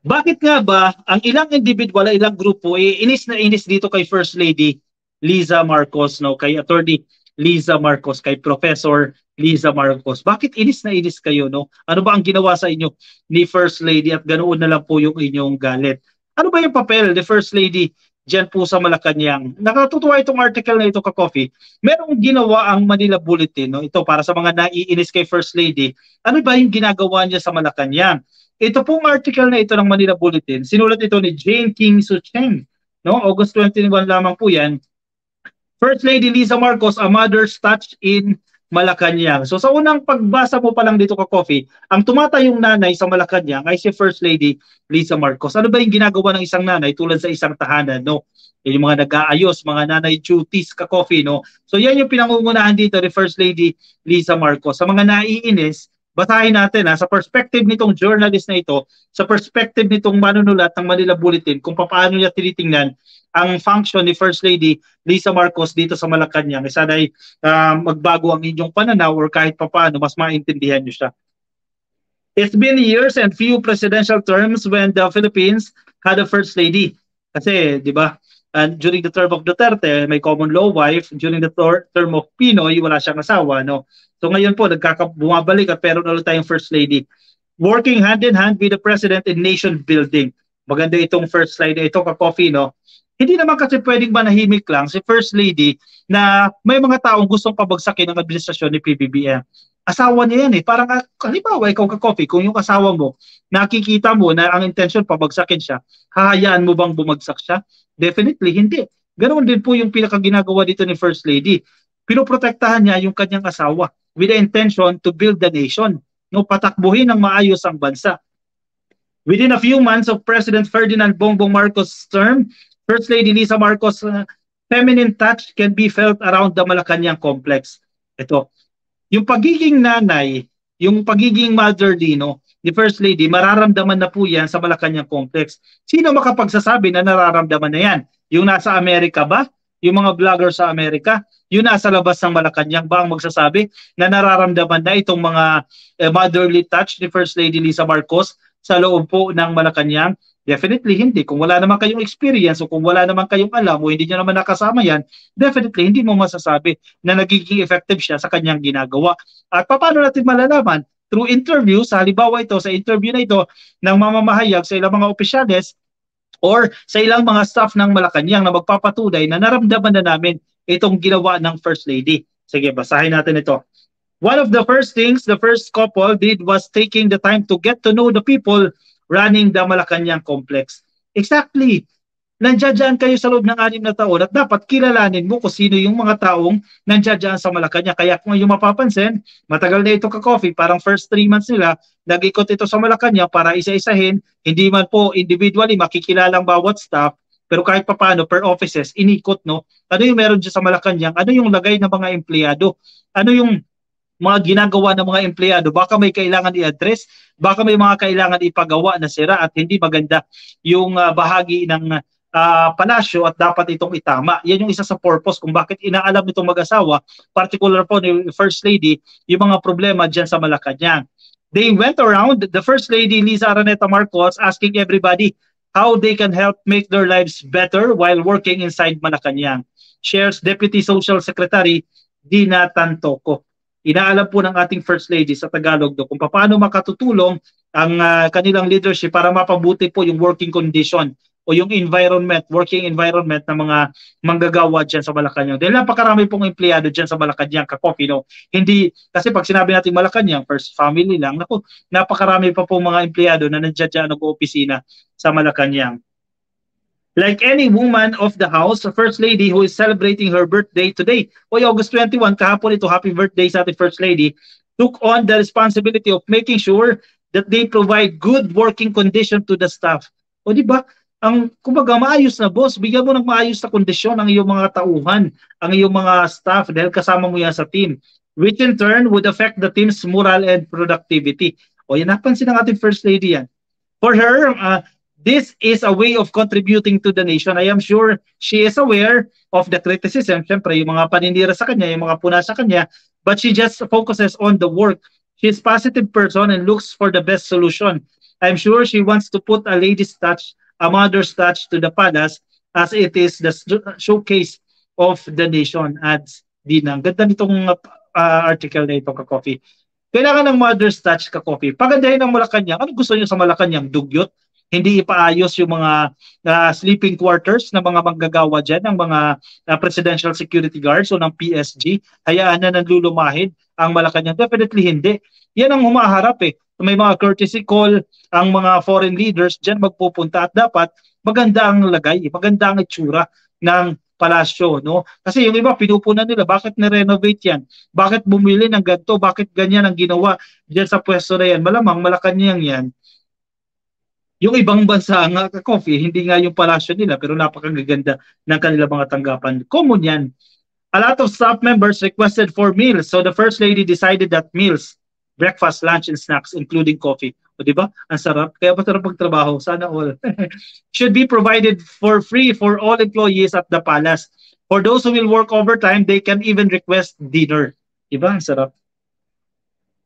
Bakit nga ba ang ilang individual, ilang grupo inis na inis dito kay First Lady Liza Marcos, no, kay Attorney Liza Marcos, kay Professor Liza Marcos? Bakit inis na inis kayo, no? Ano ba ang ginawa sa inyo ni First Lady at ganoon na lang po yung inyong galit? Ano ba yung papel ni First Lady diyan po sa Malacanang? Nakatutuwa itong article na ito, ka-coffee. Merong ginawa ang Manila Bulletin, no? Ito para sa mga naiinis kay First Lady. Ano ba yung ginagawa niya sa Malacanang? Ito pong article na ito ng Manila Bulletin, sinulat ito ni Jane King Sucheng. No? August 21 lamang po yan. First Lady Liza Marcos, a mother's touch in Malacanang. So sa unang pagbasa mo pa lang dito, ka-coffee, ang tumatayong nanay sa Malacanang ay si First Lady Liza Marcos. Ano ba yung ginagawa ng isang nanay tulad sa isang tahanan, no? Yung mga nag-aayos, mga nanay duties, ka-coffee, no? So yan yung pinangungunahan dito ni First Lady Liza Marcos. Sa mga naiinis, basahin natin sa perspective nitong journalist na ito, sa perspective nitong manunulat ng Manila Bulletin, kung paano niya tinitingnan ang function ni First Lady Liza Marcos dito sa Malacanang. Sana ay magbago ang inyong pananaw or kahit papaano mas maintindihan niyo siya. It's been years and few presidential terms when the Philippines had a First Lady. Kasi, di ba, during the term of Duterte, may common law wife. During the term of Pinoy, wala siyang asawa, no? So ngayon po, bumabalik at meron ulit tayong First Lady. Working hand in hand with the President in nation building. Maganda itong first slide na ito, ka-coffee, no? Hindi naman kasi pwedeng manahimik lang si First Lady na may mga taong gustong pabagsakin ang administrasyon ni PBBM. Asawa niya yan eh. Parang, halimbawa, ikaw, ka-coffee, kung yung asawa mo, nakikita mo na ang intention pabagsakin siya, hahayaan mo bang bumagsak siya? Definitely, hindi. Ganoon din po yung pinakaginagawa dito ni First Lady. Pinoprotektahan niya yung kanyang asawa with the intention to build the nation. No, patakbuhin ng maayos ang bansa. Within a few months of President Ferdinand Bongbong Marcos' term, First Lady Liza Marcos' feminine touch can be felt around the Malacanang complex. Ito, yung pagiging nanay, yung pagiging motherly, no, ni First Lady, mararamdaman na po yan sa Malacanang complex. Sino makapagsasabi na nararamdaman na yan? Yung nasa Amerika ba? Yung mga vlogger sa Amerika? Yung nasa labas ng Malacanang ba ang magsasabi na nararamdaman na itong mga motherly touch ni First Lady Liza Marcos sa loob po ng Malacanang? Definitely hindi. Kung wala naman kayong experience o kung wala naman kayong alam o hindi nyo naman nakasama yan, definitely hindi mo masasabi na nagiging effective siya sa kanyang ginagawa. At paano natin malalaman? Through interviews, halimbawa ito, sa interview na ito ng mamamahayag sa ilang mga opisyales or sa ilang mga staff ng Malacanang na magpapatunay na naramdaman na namin itong ginawa ng First Lady. Sige, basahin natin ito. One of the first things the first couple did was taking the time to get to know the people running the Malacanang complex. Exactly. Nandiyan kayo sa loob ng 6 na taon at dapat kilalanin mo kung sino yung mga taong nandiyan sa Malacanang. Kaya kung yung mapapansin, matagal na ito, ka-coffee, parang first 3 months nila, nag-ikot ito sa Malacanang para isa-isahin, hindi man po individually makikilalang bawat staff, pero kahit papaano per offices, inikot, no? Ano yung meron dyan sa Malacanang? Ano yung lagay ng mga empleyado? Ano yung mga ginagawa ng mga empleyado? Baka may kailangan i-address, baka may mga kailangan ipagawa na sira at hindi maganda yung bahagi ng palasyo at dapat itong itama. Yan yung isa sa purpose kung bakit inaalam itong mag-asawa, particular po ni First Lady, yung mga problema dyan sa Malacanang. They went around, the First Lady Liza Araneta Marcos, asking everybody how they can help make their lives better while working inside Malacanang. Shares Deputy Social Secretary Dina Tantoco. Inaalam po ng ating First Lady sa Tagalog kung paano makatutulong ang kanilang leadership para mapabuti po yung working condition o yung environment, working environment ng mga manggagawa dyan sa Malacanang. Dahil napakarami pong empleyado dyan sa Malacanang, ka-coffee, no? Hindi, kasi pag sinabi natin Malacanang, first family lang, naku, napakarami pa pong mga empleyado na nandiyan dyan nag-oopisina sa Malacanang. Like any woman of the house, the First Lady who is celebrating her birthday today, August 21, kahapon ito, happy birthday sa ating First Lady, took on the responsibility of making sure that they provide good working condition to the staff. O di ba? Kumbaga, maayos na boss, bigyan mo ng maayos na kondisyon ang iyong mga tauhan, ang iyong mga staff dahil kasama mo yan sa team, which in turn would affect the team's morale and productivity. O yan, napansin ng ating First Lady yan. For her, this is a way of contributing to the nation. I am sure she is aware of the criticism. Siyempre, yung mga paninira sa kanya, yung mga puna sa kanya, but she just focuses on the work. She's a positive person and looks for the best solution. I'm sure she wants to put a lady's touch, a mother's touch to the palace as it is the showcase of the nation, adds Dinang. Ganda nitong article na ito, Ka-Coffee. Kailangan ng mother's touch, Ka-Coffee. Pagandahin ng Malacanang. Ano gusto niyo sa Malacanang? Dugyot? Hindi ipaayos yung mga sleeping quarters ng mga manggagawa dyan, ng mga presidential security guards o ng PSG. Hayaan na nanlulumahid ang Malacanang. Definitely hindi. Yan ang humaharap eh. May mga courtesy call ang mga foreign leaders dyan magpupunta at dapat maganda ang lagay, maganda ang itsura ng palasyo, no? Kasi yung iba pinupunan nila, bakit na-renovate yan? Bakit bumili ng ganito? Bakit ganyan ang ginawa diyan sa pwesto na yan? Malamang Malacanang yan. Yung ibang bansa nga, Ka-Coffee, hindi nga yung palasyo nila pero napakaganda ng kanilang mga tanggapan. Common yan. A lot of staff members requested for meals, so the First Lady decided that meals, breakfast, lunch, and snacks, including coffee. O diba? Ang sarap. Kaya masarap magtrabaho. Sana all. Should be provided for free for all employees at the palace. For those who will work overtime, they can even request dinner. Diba? Ang sarap.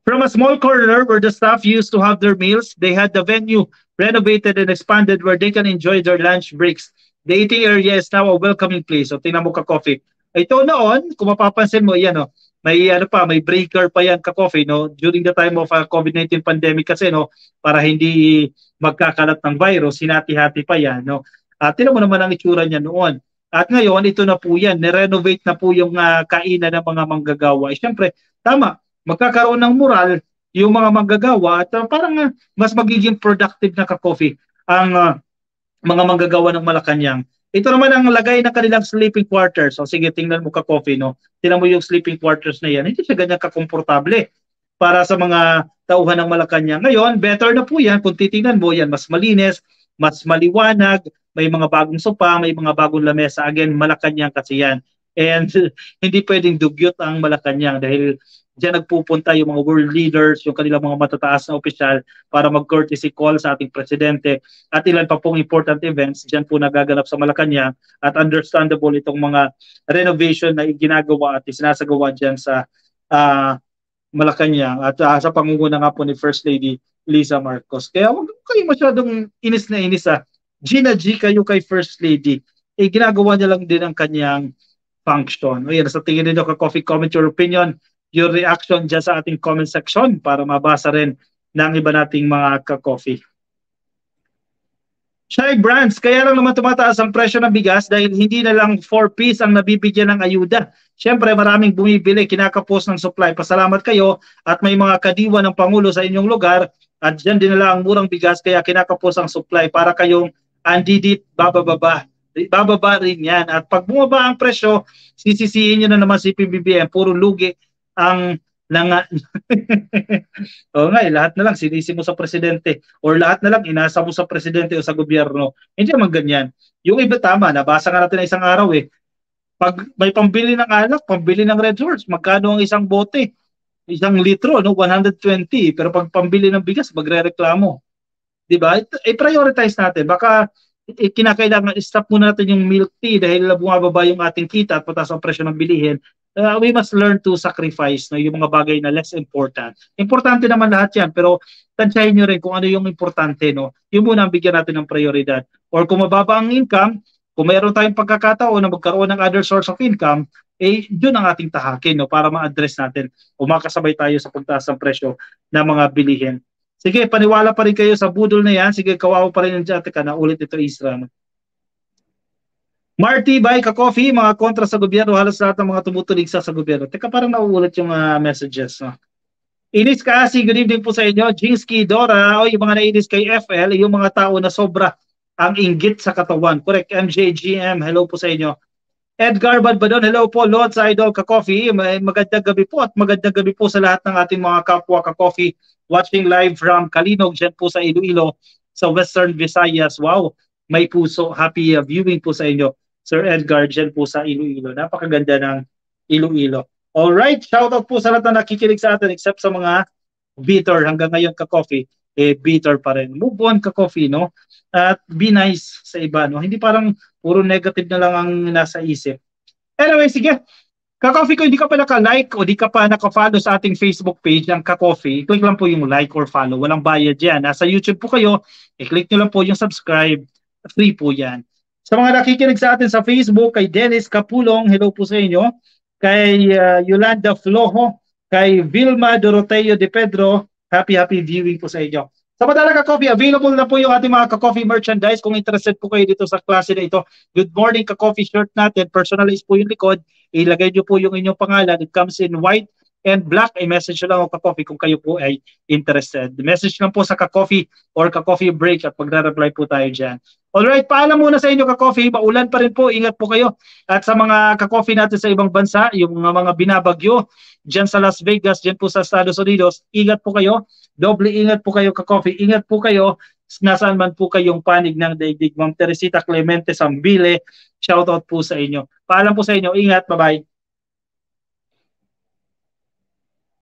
From a small corner where the staff used to have their meals, they had the venue renovated and expanded where they can enjoy their lunch breaks. The eating area is now a welcoming place. So tingnan mo, Ka-Coffee. Ito noon, kung mapapansin mo, yan o, may may breaker pa yan, Ka-Coffee, no, during the time of COVID-19 pandemic kasi, no, para hindi magkakalat ng virus, hinati-hati pa yan, no. Tingnan mo naman ang itsura niya noon. At ngayon, ito na po yan, nirenovate na po yung kainan ng mga manggagawa. Siyempre, tama, magkakaroon ng moral yung mga manggagawa at parang mas magiging productive na, Ka-Coffee ang mga manggagawa ng Malacanang. Ito naman ang lagay ng kanilang sleeping quarters. So sige, tingnan mo, Ka-Coffee, no? Tingnan mo yung sleeping quarters na yan. Hindi siya ganyan kakomportable para sa mga tauhan ng Malacanang. Ngayon, better na po yan. Kung titingnan mo yan, mas malinis, mas maliwanag, may mga bagong sopa, may mga bagong lamesa. Again, Malacanang kasi yan. And hindi pwedeng dugyot ang Malacanang dahil diyan nagpupunta yung mga world leaders, yung kanilang mga matataas na opisyal para mag-courtesy call sa ating presidente at ilan pa pong important events diyan po nagaganap sa Malacanang at understandable itong mga renovation na ginagawa at sinasagawa diyan sa Malacanang at sa pangunguna nga po ni First Lady Liza Marcos. Kaya huwag kayo masyadong inis na inis Gina G kayo kay First Lady. Ginagawa niya lang din ang kanyang function. O yan, sa tingin ninyo, Ka-Coffee, comment your opinion, your reaction dyan sa ating comment section para mabasa rin ng iba nating mga Ka-Coffee. Shai Brands, kaya lang naman tumataas ang presyo ng bigas dahil hindi na lang 4 piece ang nabibigyan ng ayuda. Siyempre maraming bumibili, kinakapos ng supply. Pasalamat kayo at may mga kadiwa ng Pangulo sa inyong lugar at dyan dinala ang murang bigas kaya kinakapos ang supply para kayong andidit bababa rin yan. At pag bumaba ang presyo, sisisihin nyo na naman si PBBM, puro lugi ang lahat na lang sinisi mo sa presidente or lahat na lang inasa mo sa presidente o sa gobyerno. Hindi naman ganyan. Yung iba tama, nabasa nga natin na isang araw pag may pambili ng alak, pambili ng Red Horse, magkano ang isang bote? Isang litro, no? 120. Pero pag pambili ng bigas, magre-reklamo. Diba? I-prioritize natin. Baka kinakailangan stop muna natin yung milk tea dahil bumababa yung ating kita at pataas ang presyo ng bilihin. We must learn to sacrifice yung mga bagay na less important. Importante naman lahat yan, pero tansyahin nyo rin kung ano yung importante. No? Yung muna ang bigyan natin ng prioridad. Or kung mababa ang income, kung mayroon tayong pagkakataon na magkaroon ng other source of income, yun ang ating tahakin para ma-address natin o makasabay tayo sa pagtaas ng presyo ng mga bilihin. Sige, paniwala pa rin kayo sa budol na yan. Sige, kawawa pa rin yung dyan. Teka na, ulit ito, Isra. Marty, bye, Ka-Coffee. Mga kontra sa gobyerno, halos lahat ng mga tumutulig sa gobyerno. Teka, parang nauulit yung messages. No? Inis Kasi, good evening po sa inyo. Jinsky, Dora, yung mga nainis kay FL, yung mga tao na sobra ang inggit sa katawan. Correct, MJGM, hello po sa inyo. Edgar Badbadon, hello po, Lord sa Idol Ka-Coffee. Magandang gabi po at magandang gabi po sa lahat ng ating mga kapwa Ka-Coffee watching live from Kalinog, dyan po sa Iloilo, sa Western Visayas. Wow, may puso. Happy viewing po sa inyo, Sir Edgar, dyan po sa Iloilo. Napakaganda ng Iloilo. Alright, shoutout po sa lahat na nakikinig sa atin except sa mga bitter. Hanggang ngayon, Ka-Coffee, bitter pa rin. Move on, Ka-Coffee, no? At be nice sa iba, no? Hindi parang puro negative na lang ang nasa isip. Anyway, sige. Ka-coffee ko, hindi ka pa naka-like o di ka pa naka-follow sa ating Facebook page ng Ka-coffee, click lang po yung like or follow. Walang bayad yan. Nasa YouTube po kayo, i-click nyo lang po yung subscribe. Free po yan. Sa mga nakikinig sa atin sa Facebook, kay Dennis Capulong, hello po sa inyo. Kay Yolanda Flojo, kay Vilma Doroteo de Pedro, happy viewing po sa inyo. Samantala Ka-coffee, available na po yung ating mga Ka-coffee merchandise. Kung interested po kayo dito sa klase na ito, Good Morning Ka-coffee shirt natin, personalized po yung likod. Ilagay nyo po yung inyong pangalan. It comes in white and black. I-message lang ako Ka-coffee kung kayo po ay interested. Message lang po sa Ka-coffee or Ka-coffee break at magre-reply po tayo dyan. Alright, paalam muna sa inyo Ka-coffee. Maulan pa rin po. Ingat po kayo. At sa mga Ka-coffee natin sa ibang bansa, yung mga binabagyo dyan sa Las Vegas, dyan po sa Estados Unidos, ingat po kayo. Doble ingat po kayo Ka-coffee. Ingat po kayo. Nasaan man po kayong panig ng daigdig. Ma'am Teresita Clemente Sambile, shoutout po sa inyo. Paalam po sa inyo. Ingat. Bye-bye.